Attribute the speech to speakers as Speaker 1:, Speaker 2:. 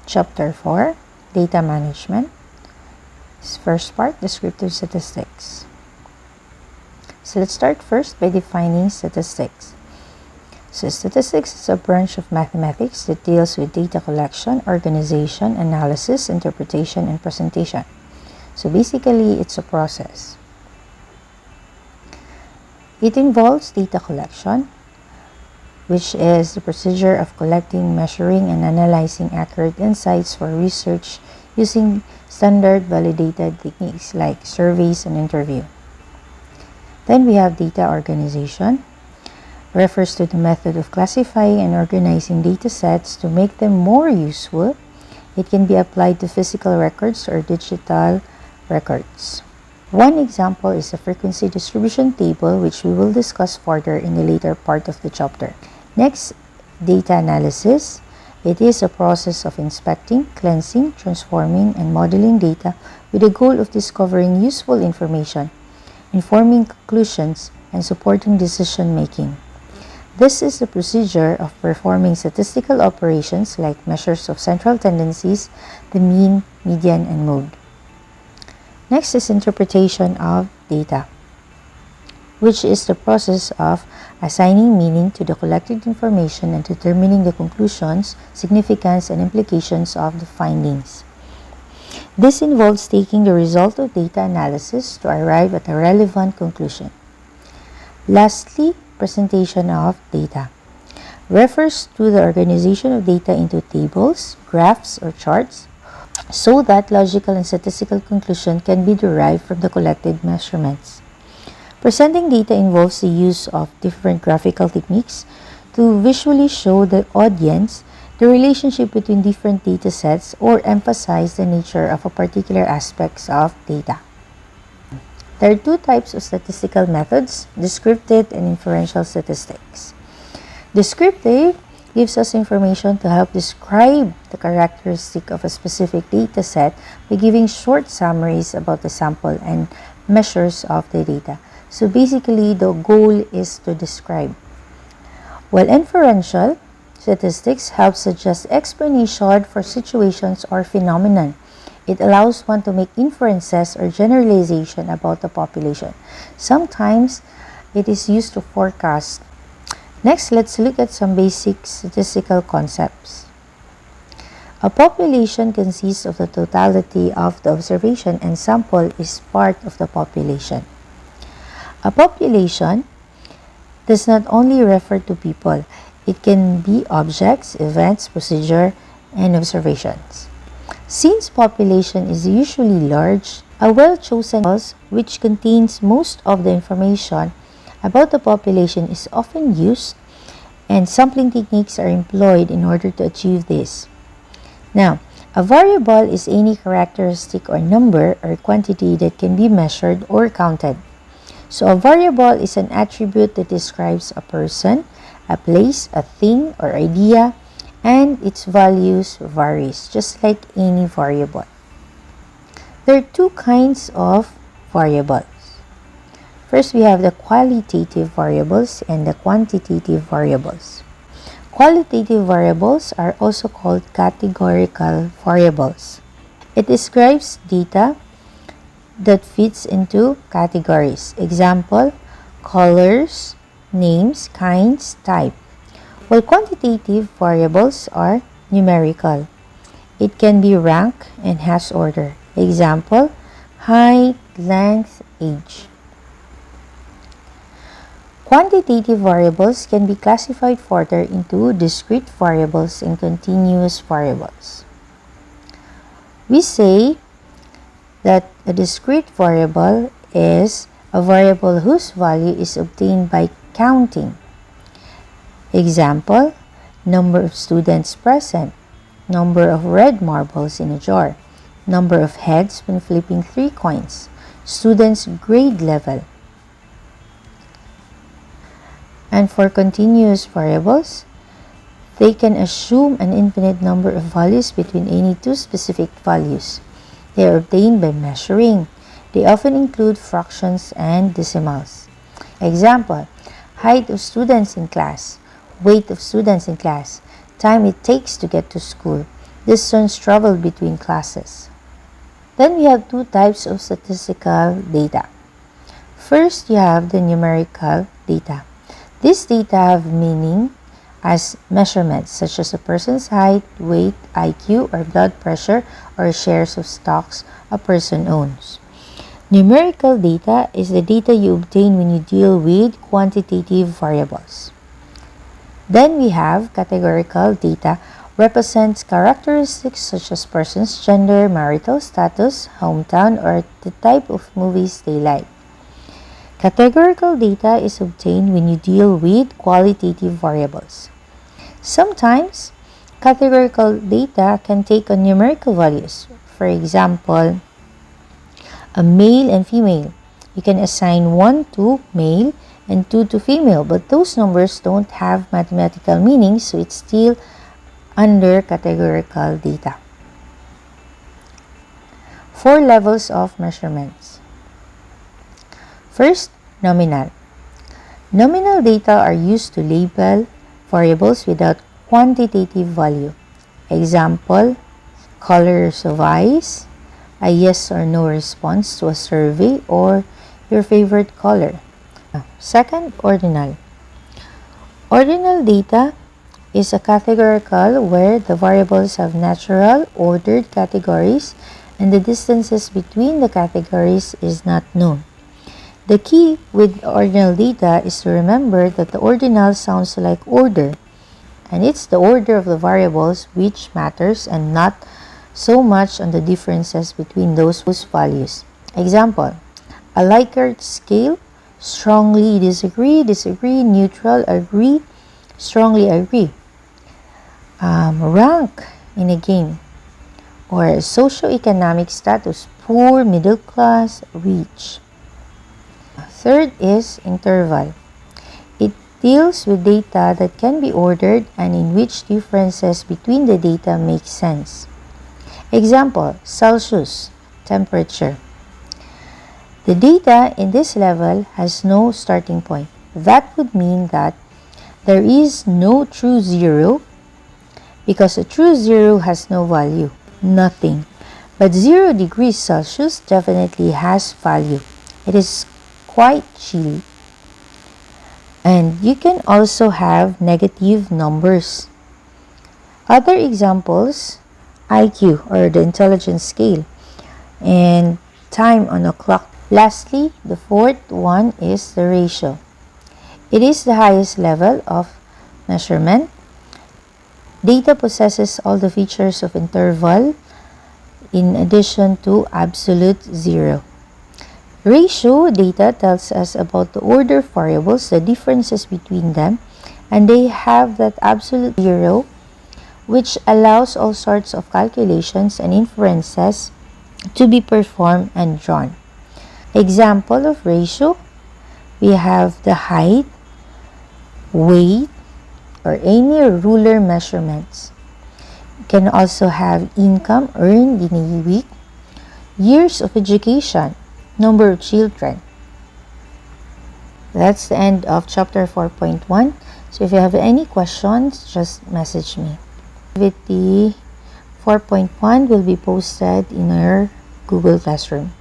Speaker 1: Chapter 4, Data Management. First part, Descriptive Statistics. So let's start first by defining statistics. So statistics is a branch of mathematics that deals with data collection, organization, analysis, interpretation, and presentation. So basically, it's a process. It involves data collection, which is the procedure of collecting, measuring, and analyzing accurate insights for research using standard validated techniques like surveys and interview. Then we have data organization. Refers to the method of classifying and organizing data sets to make them more useful. It can be applied to physical records or digital records. One example is a frequency distribution table, which we will discuss further in the later part of the chapter. Next, data analysis. It is a process of inspecting, cleansing, transforming, and modeling data with the goal of discovering useful information, informing conclusions, and supporting decision making. This is the procedure of performing statistical operations like measures of central tendencies, the mean, median, and mode. Next is interpretation of data, which is the process of assigning meaning to the collected information and determining the conclusions, significance, and implications of the findings. This involves taking the result of data analysis to arrive at a relevant conclusion. Lastly, presentation of data refers to the organization of data into tables, graphs, or charts so that logical and statistical conclusion can be derived from the collected measurements. Presenting data involves the use of different graphical techniques to visually show the audience the relationship between different data sets or emphasize the nature of a particular aspects of data. There are two types of statistical methods, descriptive and inferential statistics. Descriptive gives us information to help describe the characteristic of a specific data set by giving short summaries about the sample and measures of the data. So basically, the goal is to describe. While inferential statistics help suggest explanation for situations or phenomenon. It allows one to make inferences or generalization about the population. Sometimes it is used to forecast. Next, let's look at some basic statistical concepts. A population consists of the totality of the observation, and sample is part of the population. A population does not only refer to people. It can be objects, events, procedure, and observations. Since population is usually large, a well-chosen sample which contains most of the information about the population is often used, and sampling techniques are employed in order to achieve this. Now, a variable is any characteristic or number or quantity that can be measured or counted. So a variable is an attribute that describes a person, a place, a thing, or idea, and its values varies, just like any variable. There are two kinds of variables. First, we have the qualitative variables and the quantitative variables. Qualitative variables are also called categorical variables. It describes data that fits into categories. Example, colors, names, kinds, type. While quantitative variables are numerical. It can be rank and has order. Example, height, length, age. Quantitative variables can be classified further into discrete variables and continuous variables. We say that a discrete variable is a variable whose value is obtained by counting. Example, number of students present, number of red marbles in a jar, number of heads when flipping 3 coins, students' grade level. And for continuous variables, they can assume an infinite number of values between any two specific values. They are obtained by measuring. They often include fractions and decimals. Example, height of students in class, weight of students in class, time it takes to get to school, distance traveled between classes. Then we have two types of statistical data. First, you have the numerical data. These data have meaning as measurements such as a person's height, weight, IQ, or blood pressure, or shares of stocks a person owns. Numerical data is the data you obtain when you deal with quantitative variables. Then we have categorical data, represents characteristics such as person's gender, marital status, hometown, or the type of movies they like. Categorical data is obtained when you deal with qualitative variables. Sometimes, categorical data can take on numerical values. For example, a male and female. You can assign 1 to male and 2 to female, but those numbers don't have mathematical meaning, so it's still under categorical data. 4 levels of measurements. First, nominal. Nominal data are used to label variables without quantitative value. Example, colors of eyes, a yes or no response to a survey, or your favorite color. Second, ordinal. Ordinal data is a categorical where the variables have natural, ordered categories and the distances between the categories is not known. The key with ordinal data is to remember that the ordinal sounds like order, and it's the order of the variables which matters and not so much on the differences between those values. Example, a Likert scale, strongly disagree, disagree, neutral, agree, strongly agree. Rank in a game, or socioeconomic status, poor, middle class, rich. Third is interval. It deals with data that can be ordered and in which differences between the data make sense. Example, Celsius, temperature. The data in this level has no starting point. That would mean that there is no true zero because a true zero has no value, nothing. But 0 degrees Celsius definitely has value. It is quite chilly. And you can also have negative numbers. Other examples, IQ or the intelligence scale, and time on a clock. Lastly, the fourth one is the ratio. It is the highest level of measurement. Data possesses all the features of interval in addition to absolute zero. Ratio data tells us about the order of variables, the differences between them, and they have that absolute zero, which allows all sorts of calculations and inferences to be performed and drawn. Example of ratio, we have the height, weight, or any ruler measurements. You can also have income earned in a week, years of education, number of children. That's the end of chapter 4.1. So if you have any questions, just message me. Activity 4.1 will be posted in our Google Classroom.